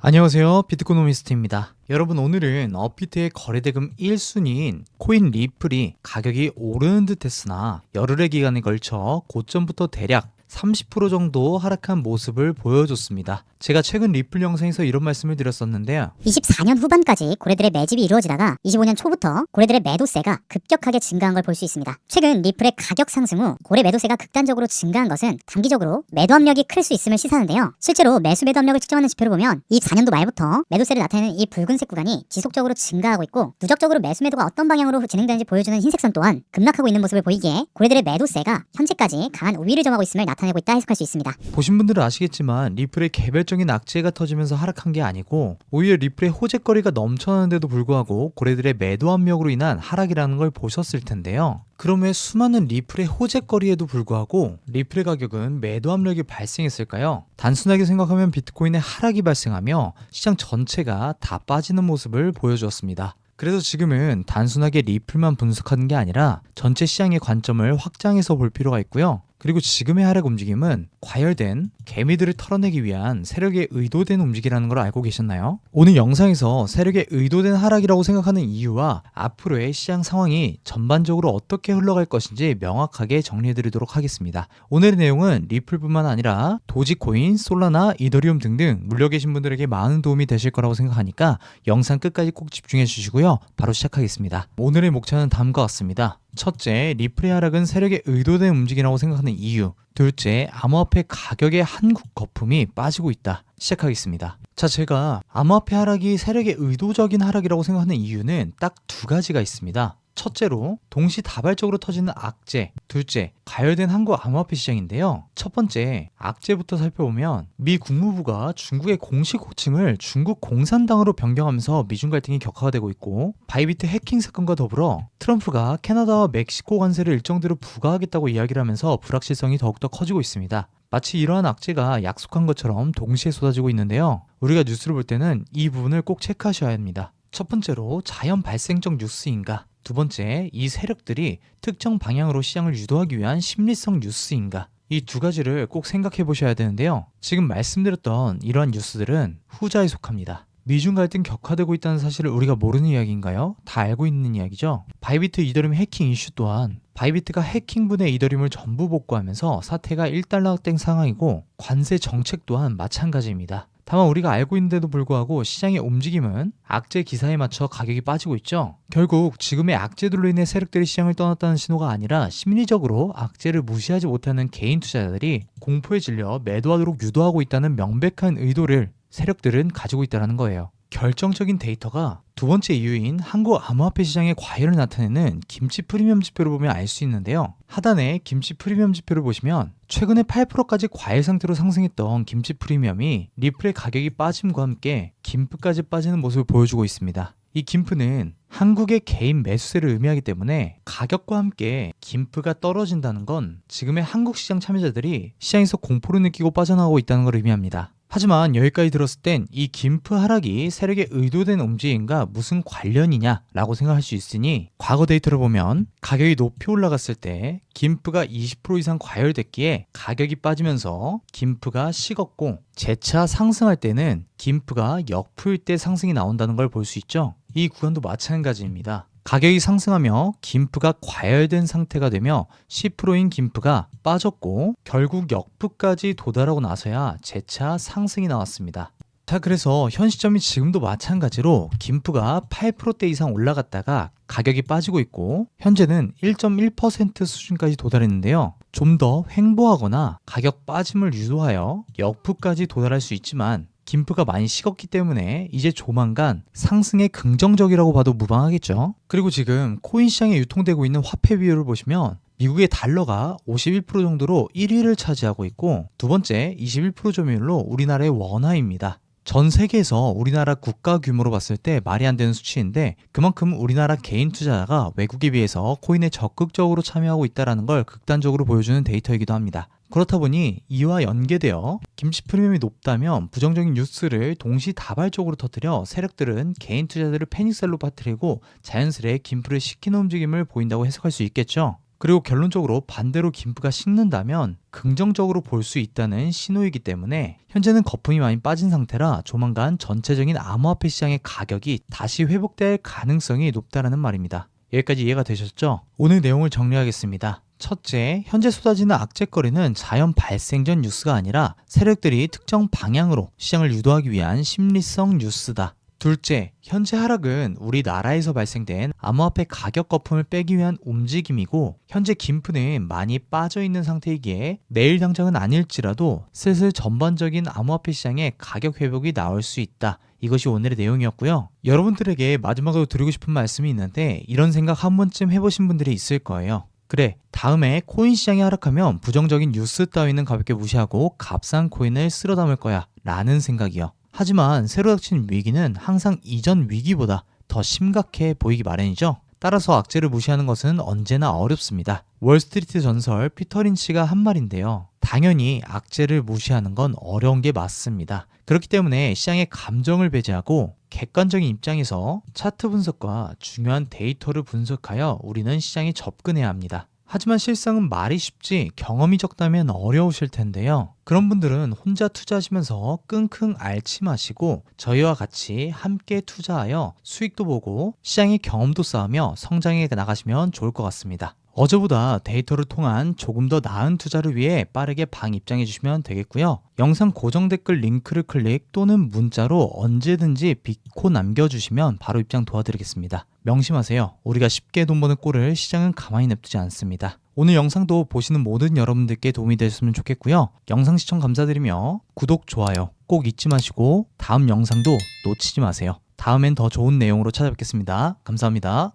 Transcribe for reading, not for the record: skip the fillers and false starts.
안녕하세요. 비트코노미스트입니다. 여러분, 오늘은 업비트의 거래대금 1순위인 코인 리플이 가격이 오르는 듯 했으나 열흘의 기간에 걸쳐 고점부터 대략 30% 정도 하락한 모습을 보여줬습니다. 제가 최근 리플 영상에서 이런 말씀을 드렸었는데요. 24년 후반까지 고래들의 매집이 이루어지다가 25년 초부터 고래들의 매도세가 급격하게 증가한 걸 볼 수 있습니다. 최근 리플의 가격 상승 후 고래 매도세가 극단적으로 증가한 것은 단기적으로 매도 압력이 클 수 있음을 시사하는데요. 실제로 매수 매도 압력을 측정하는 지표를 보면 24년도 말부터 매도세를 나타내는 이 붉은색 구간이 지속적으로 증가하고 있고, 누적적으로 매수 매도가 어떤 방향으로 진행되는지 보여주는 흰색선 또한 급락하고 있는 모습을 보이기에 고래들의 매도세가 현재까지 강한 우위를 점하고 있음을 나타내고 있다 해석할 수 있습니다. 보신 분들은 아시겠지만 리플의 개별적인 악재가 터지면서 하락한 게 아니고 오히려 리플의 호재거리가 넘쳐나는데도 불구하고 고래들의 매도 압력으로 인한 하락이라는 걸 보셨을 텐데요. 그럼 왜 수많은 리플의 호재거리에도 불구하고 리플의 가격은 매도 압력이 발생했을까요? 단순하게 생각하면 비트코인의 하락이 발생하며 시장 전체가 다 빠지는 모습을 보여주었습니다. 그래서 지금은 단순하게 리플만 분석하는 게 아니라 전체 시장의 관점을 확장해서 볼 필요가 있고요. 그리고 지금의 하락 움직임은 과열된 개미들을 털어내기 위한 세력의 의도된 움직임이라는 걸 알고 계셨나요? 오늘 영상에서 세력의 의도된 하락이라고 생각하는 이유와 앞으로의 시장 상황이 전반적으로 어떻게 흘러갈 것인지 명확하게 정리해드리도록 하겠습니다. 오늘의 내용은 리플뿐만 아니라 도지코인, 솔라나, 이더리움 등등 물려 계신 분들에게 많은 도움이 되실 거라고 생각하니까 영상 끝까지 꼭 집중해 주시고요. 바로 시작하겠습니다. 오늘의 목차는 다음과 같습니다. 첫째, 리플의 하락은 세력의 의도된 움직임이라고 생각하는 이유. 둘째, 암호화폐 가격의 한국 거품이 빠지고 있다. 시작하겠습니다. 자, 제가 암호화폐 하락이 세력의 의도적인 하락이라고 생각하는 이유는 딱 두 가지가 있습니다. 첫째로 동시다발적으로 터지는 악재, 둘째 가열된 한국 암호화폐 시장인데요. 첫 번째 악재부터 살펴보면 미 국무부가 중국의 공식 호칭을 중국 공산당으로 변경하면서 미중 갈등이 격화되고 있고, 바이비트 해킹 사건과 더불어 트럼프가 캐나다와 멕시코 관세를 일정대로 부과하겠다고 이야기를 하면서 불확실성이 더욱더 커지고 있습니다. 마치 이러한 악재가 약속한 것처럼 동시에 쏟아지고 있는데요. 우리가 뉴스를 볼 때는 이 부분을 꼭 체크하셔야 합니다. 첫 번째로 자연 발생적 뉴스인가, 두 번째 이 세력들이 특정 방향으로 시장을 유도하기 위한 심리성 뉴스인가, 이 두 가지를 꼭 생각해 보셔야 되는데요. 지금 말씀드렸던 이러한 뉴스들은 후자에 속합니다. 미중 갈등 격화되고 있다는 사실을 우리가 모르는 이야기인가요? 다 알고 있는 이야기죠. 바이비트 이더리움 해킹 이슈 또한 바이비트가 해킹분의 이더리움을 전부 복구하면서 사태가 1달러 땡 상황이고, 관세 정책 또한 마찬가지입니다. 다만 우리가 알고 있는데도 불구하고 시장의 움직임은 악재 기사에 맞춰 가격이 빠지고 있죠. 결국 지금의 악재들로 인해 세력들이 시장을 떠났다는 신호가 아니라 심리적으로 악재를 무시하지 못하는 개인 투자자들이 공포에 질려 매도하도록 유도하고 있다는 명백한 의도를 세력들은 가지고 있다는 거예요. 결정적인 데이터가 두 번째 이유인 한국 암호화폐 시장의 과열을 나타내는 김치 프리미엄 지표를 보면 알 수 있는데요. 하단에 김치 프리미엄 지표를 보시면 최근에 8%까지 과열 상태로 상승했던 김치 프리미엄이 리플의 가격이 빠짐과 함께 김프까지 빠지는 모습을 보여주고 있습니다. 이 김프는 한국의 개인 매수세를 의미하기 때문에 가격과 함께 김프가 떨어진다는 건 지금의 한국 시장 참여자들이 시장에서 공포를 느끼고 빠져나가고 있다는 걸 의미합니다. 하지만 여기까지 들었을 땐 이 김프 하락이 세력의 의도된 움직임과 무슨 관련이냐 라고 생각할 수 있으니, 과거 데이터를 보면 가격이 높이 올라갔을 때 김프가 20% 이상 과열됐기에 가격이 빠지면서 김프가 식었고, 재차 상승할 때는 김프가 역풀 때 상승이 나온다는 걸 볼 수 있죠. 이 구간도 마찬가지입니다. 가격이 상승하며 김프가 과열된 상태가 되며 10%인 김프가 빠졌고 결국 역프까지 도달하고 나서야 재차 상승이 나왔습니다. 자, 그래서 현 시점이 지금도 마찬가지로 김프가 8%대 이상 올라갔다가 가격이 빠지고 있고 현재는 1.1% 수준까지 도달했는데요. 좀 더 횡보하거나 가격 빠짐을 유도하여 역프까지 도달할 수 있지만 김프가 많이 식었기 때문에 이제 조만간 상승에 긍정적이라고 봐도 무방하겠죠. 그리고 지금 코인 시장에 유통되고 있는 화폐 비율을 보시면 미국의 달러가 51% 정도로 1위를 차지하고 있고, 두 번째 21% 점유율로 우리나라의 원화입니다. 전 세계에서 우리나라 국가 규모로 봤을 때 말이 안 되는 수치인데, 그만큼 우리나라 개인 투자자가 외국에 비해서 코인에 적극적으로 참여하고 있다는 걸 극단적으로 보여주는 데이터이기도 합니다. 그렇다 보니 이와 연계되어 김치 프리미엄이 높다면 부정적인 뉴스를 동시다발적으로 터뜨려 세력들은 개인 투자자들을 패닉셀로 빠뜨리고 자연스레 김프를 식히는 움직임을 보인다고 해석할 수 있겠죠. 그리고 결론적으로 반대로 김프가 식는다면 긍정적으로 볼 수 있다는 신호이기 때문에 현재는 거품이 많이 빠진 상태라 조만간 전체적인 암호화폐 시장의 가격이 다시 회복될 가능성이 높다라는 말입니다. 여기까지 이해가 되셨죠? 오늘 내용을 정리하겠습니다. 첫째, 현재 쏟아지는 악재거리는 자연 발생전 뉴스가 아니라 세력들이 특정 방향으로 시장을 유도하기 위한 심리성 뉴스다. 둘째, 현재 하락은 우리나라에서 발생된 암호화폐 가격 거품을 빼기 위한 움직임이고 현재 김프는 많이 빠져있는 상태이기에 내일 당장은 아닐지라도 슬슬 전반적인 암호화폐 시장의 가격 회복이 나올 수 있다. 이것이 오늘의 내용이었고요. 여러분들에게 마지막으로 드리고 싶은 말씀이 있는데 이런 생각 한 번쯤 해보신 분들이 있을 거예요. 그래, 다음에 코인 시장이 하락하면 부정적인 뉴스 따위는 가볍게 무시하고 값싼 코인을 쓸어 담을 거야 라는 생각이요. 하지만 새로 닥친 위기는 항상 이전 위기보다 더 심각해 보이기 마련이죠. 따라서 악재를 무시하는 것은 언제나 어렵습니다. 월스트리트 전설 피터 린치가 한 말인데요. 당연히 악재를 무시하는 건 어려운 게 맞습니다. 그렇기 때문에 시장의 감정을 배제하고 객관적인 입장에서 차트 분석과 중요한 데이터를 분석하여 우리는 시장에 접근해야 합니다. 하지만 실상은 말이 쉽지 경험이 적다면 어려우실 텐데요. 그런 분들은 혼자 투자하시면서 끙끙 앓지 마시고 저희와 같이 함께 투자하여 수익도 보고 시장의 경험도 쌓으며 성장해 나가시면 좋을 것 같습니다. 어제보다 데이터를 통한 조금 더 나은 투자를 위해 빠르게 방 입장해 주시면 되겠고요. 영상 고정 댓글 링크를 클릭 또는 문자로 언제든지 비코 남겨주시면 바로 입장 도와드리겠습니다. 명심하세요. 우리가 쉽게 돈 버는 꼴을 시장은 가만히 냅두지 않습니다. 오늘 영상도 보시는 모든 여러분들께 도움이 되셨으면 좋겠고요. 영상 시청 감사드리며 구독, 좋아요 꼭 잊지 마시고 다음 영상도 놓치지 마세요. 다음엔 더 좋은 내용으로 찾아뵙겠습니다. 감사합니다.